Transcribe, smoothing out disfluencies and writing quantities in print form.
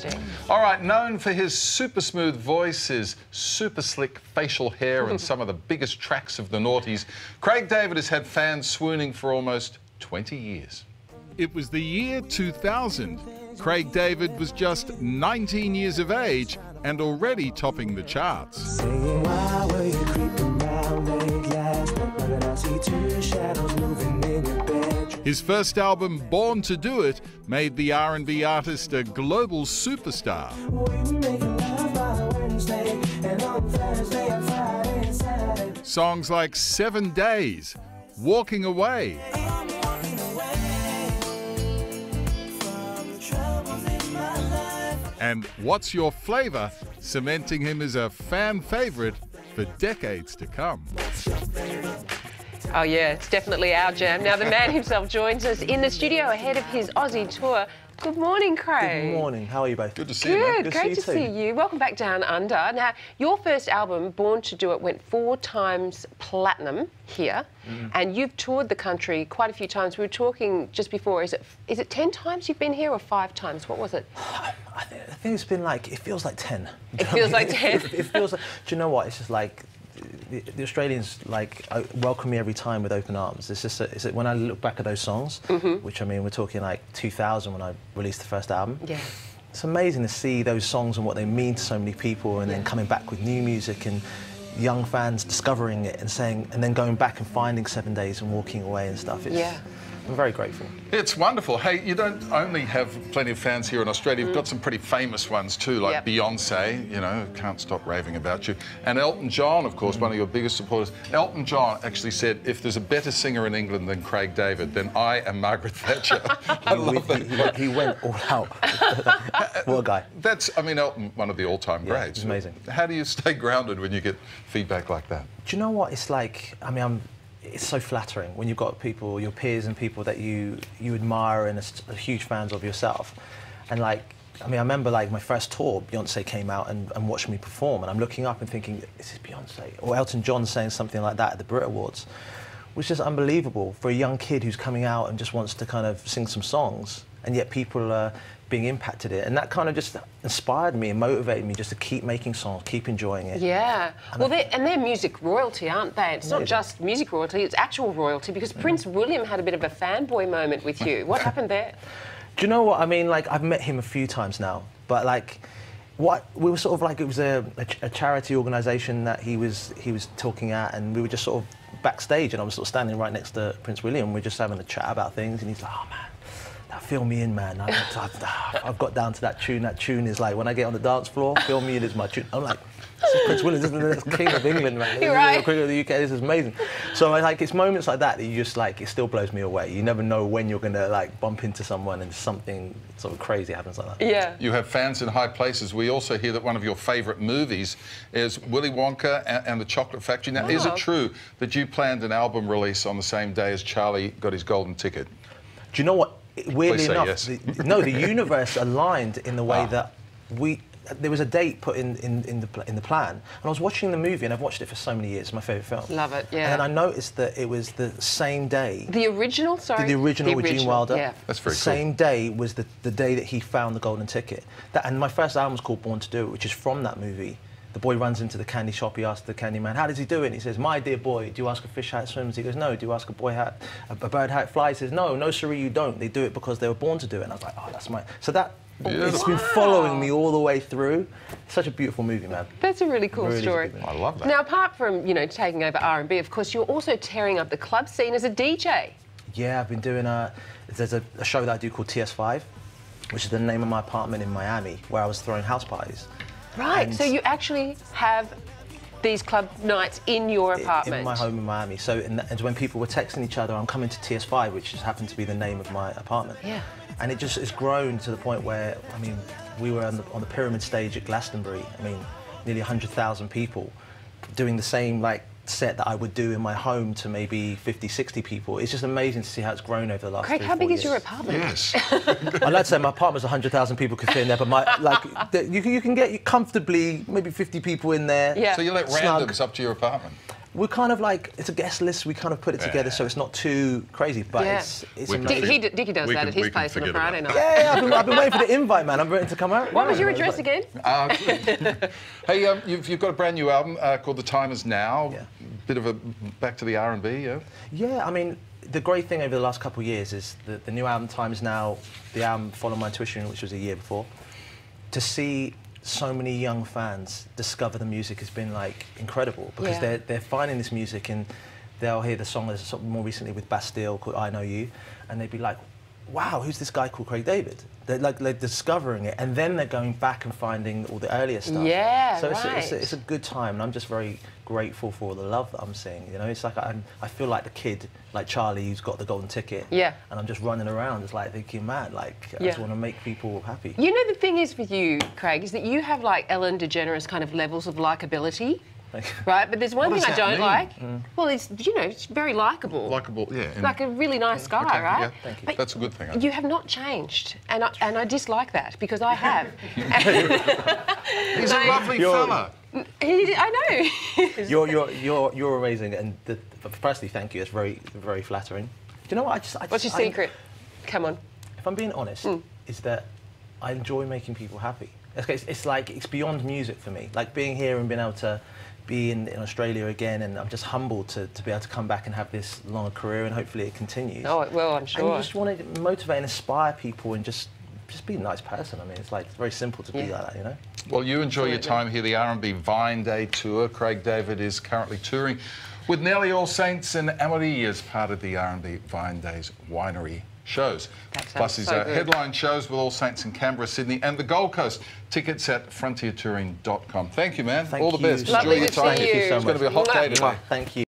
Interesting. All right, known for his super smooth voice, his super slick facial hair and some of the biggest tracks of the noughties, Craig David has had fans swooning for almost 20 years. It was the year 2000. Craig David was just 19 years of age and already topping the charts. Saying, why were you creeping round late last night? But I see two shadows moving in your bedroom. His first album, Born to Do It, made the R&B artist a global superstar. We were making love by Wednesday, and on Thursday and Friday and Saturday. Songs like 7 Days, Walking Away, I'm walking away from the troubles in my life. and What's Your Flavor, cementing him as a fan favorite for decades to come. Oh yeah, it's definitely our jam. Now the man himself joins us in the studio ahead of his Aussie tour. Good morning, Craig. Good morning. How are you both? Good to see you, man. Good, great to see you. Welcome back Down Under. Now, your first album, Born to Do It, went 4 times platinum here, and you've toured the country quite a few times. We were talking just before. Is it 10 times you've been here or 5 times? What was it? I think it's been like, it feels like 10. It feels like 10? It feels like, do you know what? It's just like, the Australians like welcome me every time with open arms. It's just when I look back at those songs, which I mean we're talking like 2000 when I released the first album. Yeah. It's amazing to see those songs and what they mean to so many people, and then coming back with new music and young fans discovering it and saying, and then going back and finding 7 Days and walking away and stuff. I'm very grateful. It's wonderful. Hey, you don't only have plenty of fans here in Australia, you've got some pretty famous ones too, like Beyonce, you know, can't stop raving about you. And Elton John, of course, one of your biggest supporters. Elton John actually said, if there's a better singer in England than Craig David, then I am Margaret Thatcher. I love that. He went all out. What a guy. That's, I mean, Elton, one of the all-time greats. It's amazing. How do you stay grounded when you get feedback like that? Do you know what? It's like, I mean, it's so flattering when you've got people, your peers and people that you admire and are huge fans of yourself. And like, I mean, I remember like my first tour, Beyonce came out and watched me perform, and I'm looking up and thinking, is this Beyonce? Or Elton John saying something like that at the Brit Awards, which is unbelievable for a young kid who's coming out and just wants to kind of sing some songs, and yet people are being impacted it, and that kind of just inspired me and motivated me just to keep making songs, keep enjoying it. Yeah. Well, they're music royalty, aren't they? It's not just music royalty, it's actual royalty, because Prince William had a bit of a fanboy moment with you. What happened there? Do you know what I mean? Like, I've met him a few times now, but like, what we were sort of like, it was a charity organisation that he was talking at, and we were just sort of backstage, and I was sort of standing right next to Prince William. We're just having a chat about things, and he's like, "Oh man, fill me in, man. I've got down to that tune. That tune is like, when I get on the dance floor, fill me in is my tune." I'm like, this is Prince William, this is the King of England, man. You're right. The King of the UK, this is amazing. So like, it's moments like that that you just like, it still blows me away. You never know when you're gonna like bump into someone and something sort of crazy happens like that. Yeah. You have fans in high places. We also hear that one of your favourite movies is Willy Wonka and the Chocolate Factory. Now, is it true that you planned an album release on the same day as Charlie got his golden ticket? Do you know what? Weirdly enough, yes. the universe aligned in the way that there was a date put in the plan, and I was watching the movie, and I've watched it for so many years. It's my favourite film. Love it, yeah. And then I noticed that it was the same day. The original, sorry? The original with Gene Wilder. Yeah. That's very cool. The same day was the day that he found the golden ticket. And my first album was called Born to Do It, which is from that movie. The boy runs into the candy shop, he asks the candy man, "How does he do it?" And he says, "My dear boy, do you ask a fish how it swims?" He goes, "No." "Do you ask a bird how it flies?" He says, "No, siree, you don't. They do it because they were born to do it." And I was like, oh, that's my... So that, it's been following me all the way through. It's such a beautiful movie, man. That's a really cool story. I love that. Now, apart from, you know, taking over R&B, of course, you're also tearing up the club scene as a DJ. Yeah, I've been doing there's a show that I do called TS5, which is the name of my apartment in Miami, where I was throwing house parties. Right, so you actually have these club nights in your apartment? In my home in Miami. So and when people were texting each other, I'm coming to TS5, which just happened to be the name of my apartment. Yeah. And it just has grown to the point where, I mean, we were on the Pyramid stage at Glastonbury. I mean, nearly 100,000 people doing the same like set that I would do in my home to maybe 50, 60 people. It's just amazing to see how it's grown over the last Craig, 3 or how 4 big is years. your apartment? Yes. I'd like to say my apartment's 100,000 people could fit in there, but you can get comfortably maybe 50 people in there. Yeah. So you let Snug. randoms up to your apartment? We're kind of like, it's a guest list, we kind of put it together so it's not too crazy, but it's amazing. Dickie does that at his place on a Friday night. Yeah, I've been waiting for the invite, man. I'm ready to come out. What was your address again? Hey, you've got a brand new album called The Time Is Now. Yeah. Bit of a back to the R&B, yeah? Yeah, I mean, the great thing over the last couple of years is that the new album, Time Is Now, the album Follow My Intuition, which was a year before, to see so many young fans discover the music has been like incredible, because they're finding this music and they'll hear the song more recently with Bastille called I Know You, and they'd be like, wow, who's this guy called Craig David? They're discovering it, and then they're going back and finding all the earlier stuff. Yeah, so right. it's a good time, and I'm just very grateful for all the love that I'm seeing. You know, it's like I feel like the kid, like Charlie, who's got the golden ticket. Yeah. And I'm just running around, just like thinking, man, like I just want to make people happy. You know, the thing is with you, Craig, is that you have like Ellen DeGeneres kind of levels of likability. Right, but there's one thing I don't like. Well, it's, you know, it's very likeable. Likeable, yeah. Like a really nice guy, right? Yeah, thank you. But that's a good thing. You have not changed, and I dislike that because I have. He's a lovely fella. I know. You're amazing, and firstly, thank you. It's very, very flattering. Do you know what? What's your secret? Come on. If I'm being honest, is that I enjoy making people happy. It's like, it's beyond music for me. Like being here and being able to be in Australia again, and I'm just humbled to be able to come back and have this long career, and hopefully it continues. Oh, it will, I'm sure. And you just want to motivate and inspire people and just be a nice person. I mean, it's like, it's very simple to be like that, you know? Well, you enjoy your time here, the R&B Vine Day Tour. Craig David is currently touring with Nelly All Saints and Amory as part of the R&B Vine Day's winery shows. Plus his headline shows with All Saints in Canberra, Sydney and the Gold Coast. Tickets at frontiertouring.com. Thank you, man. All the best. Lovely Enjoy your to time. see you. Thank you so much. It's going to be a hot day today. Thank you.